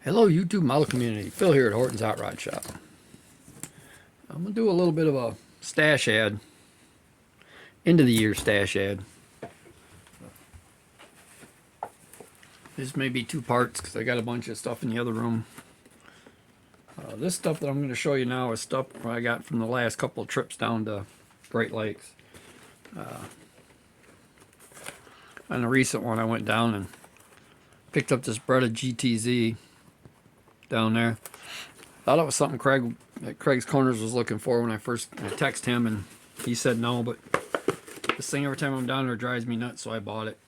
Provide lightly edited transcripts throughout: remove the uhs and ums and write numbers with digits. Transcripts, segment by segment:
Hello YouTube model community, Phil here at Horton's Hot Rod Shop. I'm going to do a little bit of a stash ad, end of the year stash ad. This may be two parts because I got a bunch of stuff in the other room. This stuff that I'm going to show you now is stuff I got from the last couple of trips down to Great Lakes. On a recent one I went down and picked up this Bretta GTZ down there. Thought it was something Craig's Corners was looking for when I texted him, and he said no, but this thing every time I'm down there drives me nuts, so I bought it.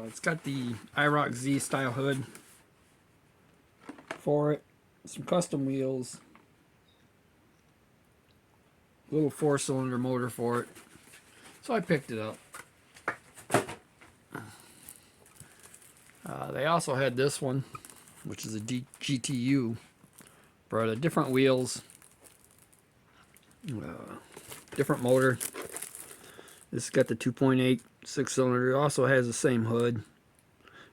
It's got the IROC Z style hood for it, some custom wheels, little 4-cylinder motor for it, so I picked it up. They also had this one, which is a GTU, but different wheels, different motor. This has got the 2.8 6-cylinder. It also has the same hood.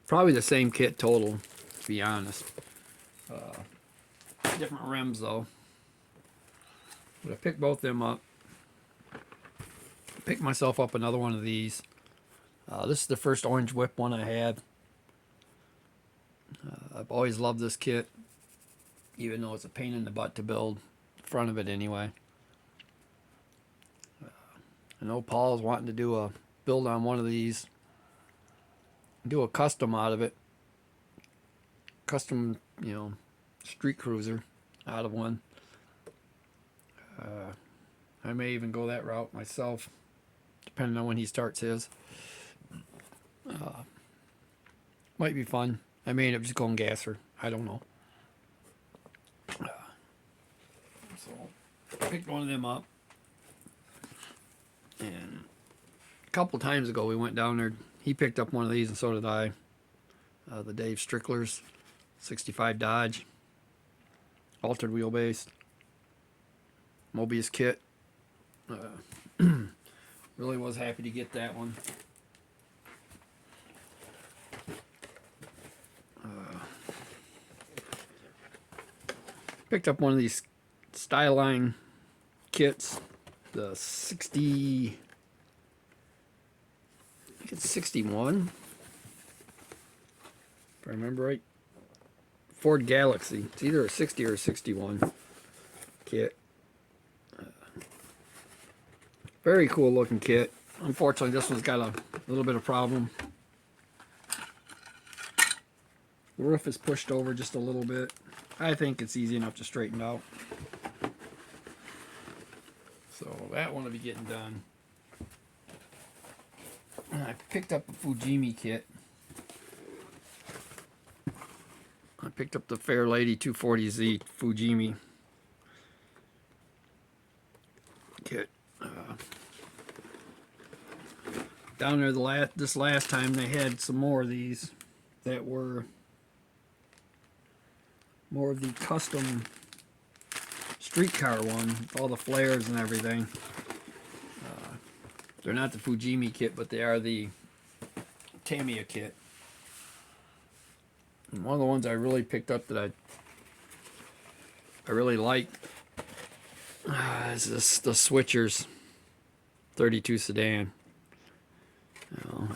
Probably the same kit total, to be honest. Different rims though. But I picked both them up. Picked myself up another one of these. This is the first orange whip one I had. I've always loved this kit, even though it's a pain in the butt to build, the front of it anyway. I know Paul's wanting to do a build on one of these, do a custom out of it, custom, street cruiser out of one. I may even go that route myself, depending on when he starts his. Might be fun. I may end up just going gasser. I don't know. So, I picked one of them up. And a couple times ago, we went down there. He picked up one of these, and so did I. The Dave Strickler's 65 Dodge. Altered wheelbase. Mobius kit. Really was happy to get that one. Picked up one of these Styline kits, the 60, I think it's 61, if I remember right. Ford Galaxy. It's either a 60 or a 61 kit. Very cool looking kit. Unfortunately, this one's got a little bit of problem. The roof is pushed over just a little bit. I think it's easy enough to straighten out. So that one will be getting done. And I picked up a Fujimi kit. I picked up the Fair Lady 240Z Fujimi kit. Down there this last time they had some more of these that were more of the custom streetcar one, with all the flares and everything. They're not the Fujimi kit, but they are the Tamiya kit. And one of the ones I really picked up that I really like is the Switchers 32 sedan.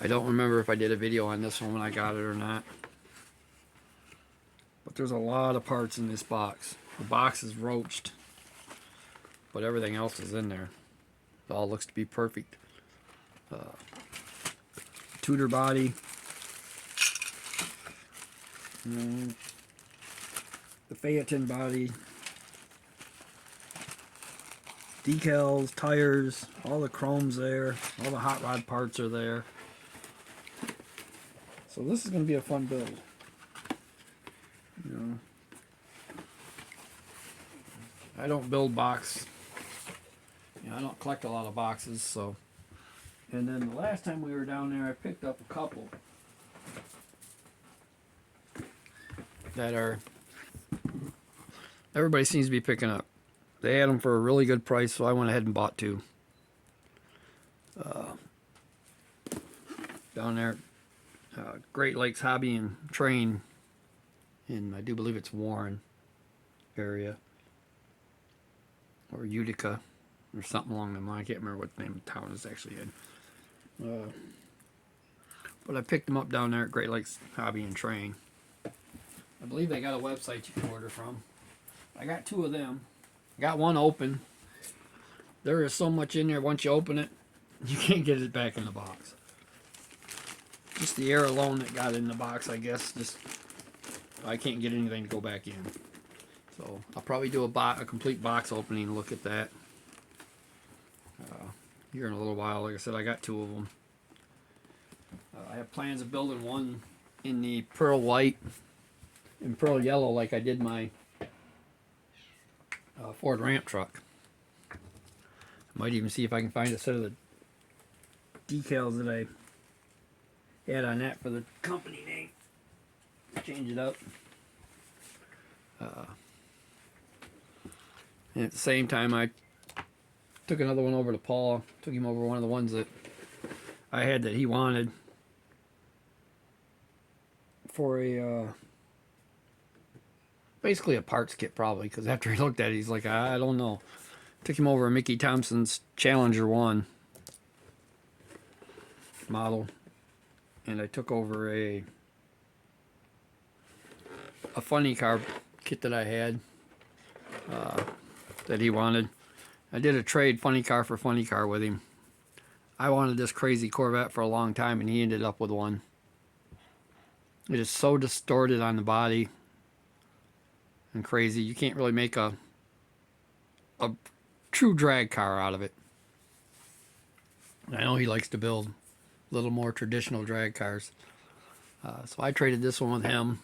I don't remember if I did a video on this one when I got it or not. But there's a lot of parts in this box. The box is roached, but everything else is in there. It all looks to be perfect. Tudor body. The Phaeton body. Decals, tires, all the chrome's there. All the hot rod parts are there. So this is going to be a fun build. I don't build box. I don't collect a lot of boxes, so. And then the last time we were down there, I picked up a couple that are everybody seems to be picking up. They had them for a really good price, so I went ahead and bought two. Down there, Great Lakes Hobby and Train in, I do believe it's Warren area, or Utica, or something along the line. I can't remember what the name of the town is actually in. But I picked them up down there at Great Lakes Hobby and Train. I believe they got a website you can order from. I got 2 of them. I got one open. There is so much in there, once you open it, you can't get it back in the box. Just the air alone that got in the box, I guess, just I can't get anything to go back in. So I'll probably do a complete box opening and look at that here in a little while. Like I said, I got 2 of them. I have plans of building one in the pearl white and pearl yellow like I did my Ford ramp truck. I might even see if I can find a set of the decals that I had on that for the company name. Change it up. And at the same time, I took another one over to Paul. Took him over one of the ones that I had that he wanted for a basically a parts kit, probably, because after he looked at it, he's like, I don't know. Took him over Mickey Thompson's Challenger 1 model, and I took over a funny car kit that I had that he wanted. I did a trade funny car for funny car with him. I wanted this crazy Corvette for a long time, and he ended up with one. It is so distorted on the body and crazy. You can't really make a true drag car out of it. I know he likes to build a little more traditional drag cars. So I traded this one with him.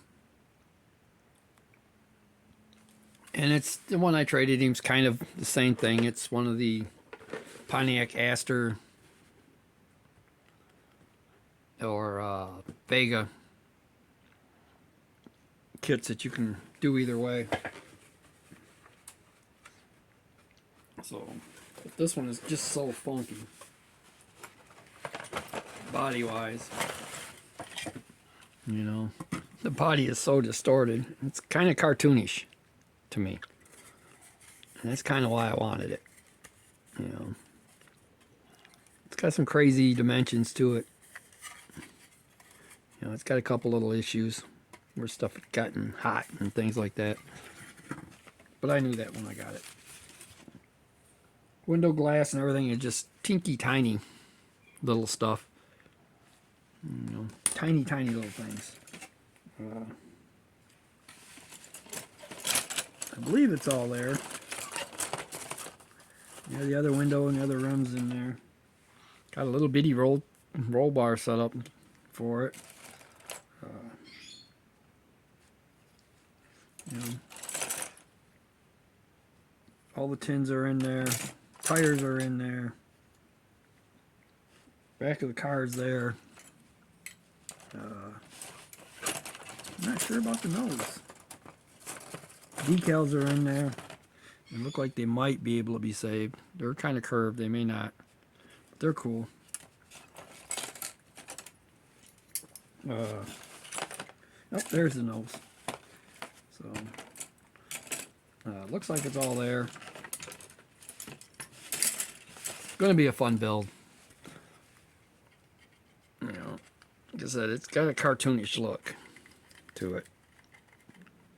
And it's the one I traded him's kind of the same thing. It's one of the Pontiac Aster or Vega kits that you can do either way. So, but this one is just so funky, body wise. You know, the body is so distorted. It's kind of cartoonish to me, and that's kind of why I wanted it. You know, it's got some crazy dimensions to it. You know, it's got a couple little issues where stuff had gotten hot and things like that, but I knew that when I got it. Window glass and everything is just tinky tiny little stuff. You know, tiny little things. I believe it's all there. Yeah, the other window and the other rims in there. Got a little bitty roll bar set up for it. You know, all the tins are in there. Tires are in there. Back of the car is there. I'm not sure about the nose. Decals are in there. They look like they might be able to be saved. They're kind of curved. They may not. But they're cool. Oh, there's the nose. So, looks like it's all there. Going to be a fun build. You know, like I said, it's got a cartoonish look to it.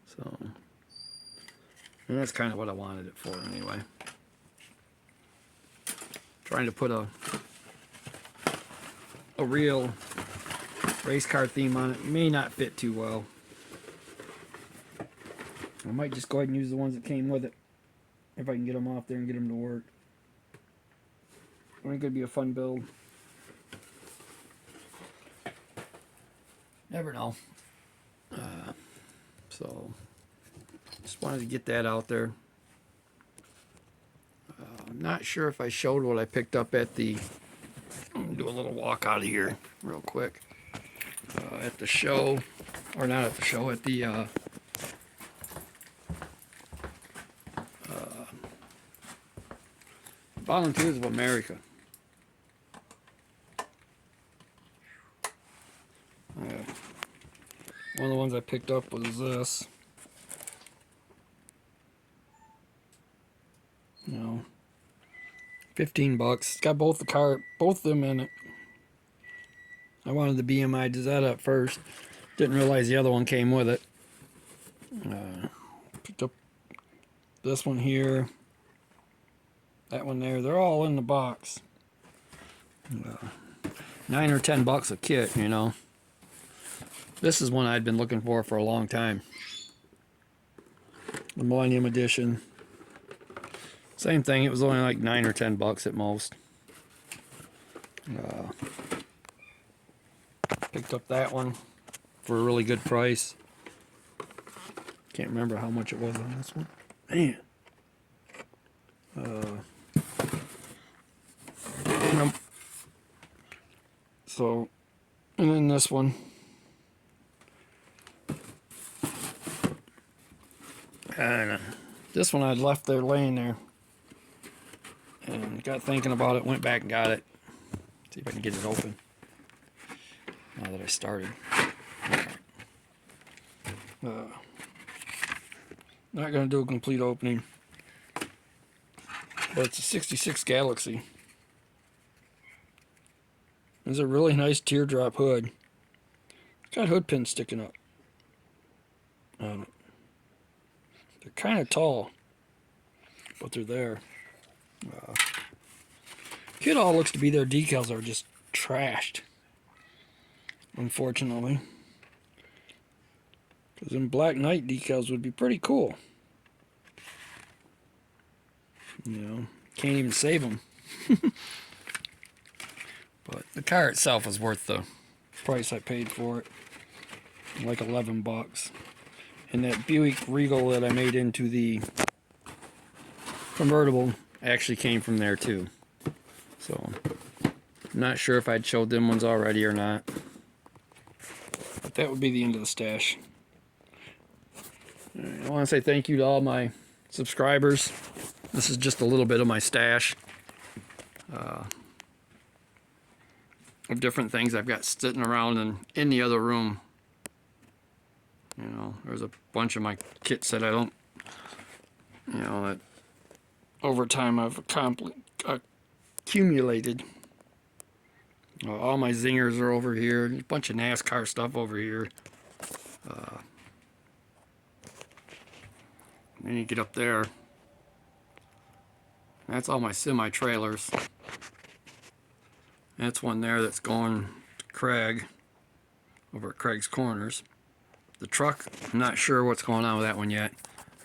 So, and that's kind of what I wanted it for anyway. Trying to put a real race car theme on it may not fit too well. I might just go ahead and use the ones that came with it if I can get them off there and get them to work. I think it'd be a fun build. Never know. So, just wanted to get that out there. I'm not sure if I showed what I picked up at the... I'm going to do a little walk out of here real quick. At the show, or not at the show, at the... Volunteers of America. One of the ones I picked up was this. You know, 15 bucks. It's got both of them in it. I wanted the BMI Dizetta at first. Didn't realize the other one came with it. Picked up this one here. That one there. They're all in the box. 9 or 10 bucks a kit, you know. This is one I'd been looking for a long time. The Millennium Edition. Same thing, it was only like 9 or 10 bucks at most. Picked up that one for a really good price. Can't remember how much it was on this one. Man. So, and then this one. And this one I'd left there laying there. And got thinking about it, went back and got it. See if I can get it open. Now that I started. Not going to do a complete opening. But it's a 66 Galaxy. There's a really nice teardrop hood. It's got hood pins sticking up on it. They're kind of tall, but they're there. Kit all looks to be their decals are just trashed, unfortunately. Because them Black Knight decals would be pretty cool. You know, can't even save them. But the car itself is worth the price I paid for it. Like 11 bucks. And that Buick Regal that I made into the convertible actually came from there too. So, I'm not sure if I'd showed them ones already or not. But that would be the end of the stash. Right, I want to say thank you to all my subscribers. This is just a little bit of my stash. Of different things I've got sitting around in the other room. You know, there's a bunch of my kits that I don't, you know, that over time I've accumulated. All my zingers are over here. There's a bunch of NASCAR stuff over here. Then you get up there. That's all my semi-trailers. That's one there that's going to Craig, over at Craig's Corners. The truck, I'm not sure what's going on with that one yet.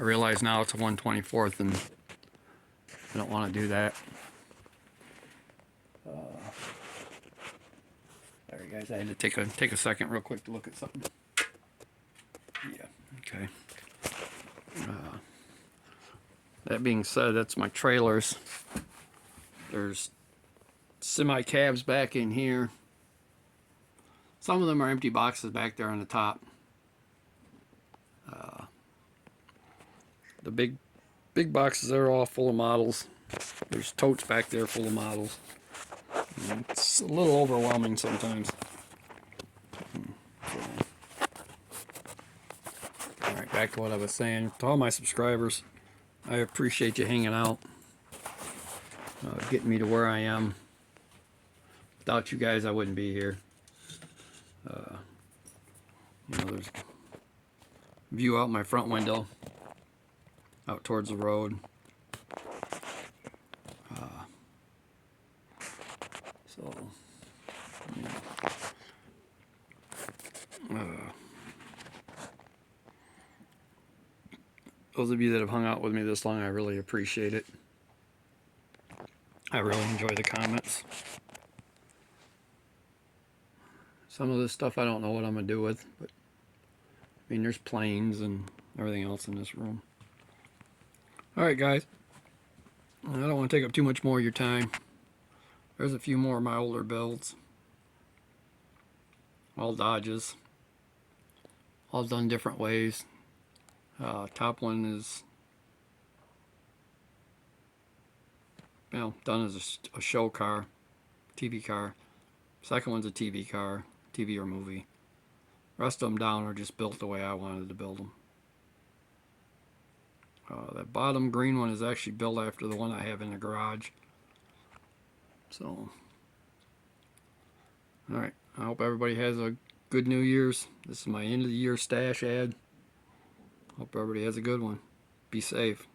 I realize now it's a 124th and I don't want to do that. Sorry guys, I had to take a second real quick to look at something. Yeah, okay. That being said, that's my trailers. There's semi-cabs back in here. Some of them are empty boxes back there on the top. The big boxes are all full of models. There's totes back there full of models. And it's a little overwhelming sometimes. Alright, back to what I was saying. To all my subscribers, I appreciate you hanging out. Getting me to where I am. Without you guys, I wouldn't be here. You know, there's a view out my front window, out towards the road. Those of you that have hung out with me this long, I really appreciate it. I really enjoy the comments. Some of this stuff I don't know what I'm going to do with, but I mean, there's planes and everything else in this room. Alright guys, I don't want to take up too much more of your time. There's a few more of my older builds. All Dodges. All done different ways. Top one is, you know, done as a show car, TV car. Second one's a TV car, TV or movie. Rest of them down are just built the way I wanted to build them. That bottom green one is actually built after the one I have in the garage. So, alright, I hope everybody has a good New Year's. This is my end of the year stash ad. Hope everybody has a good one. Be safe.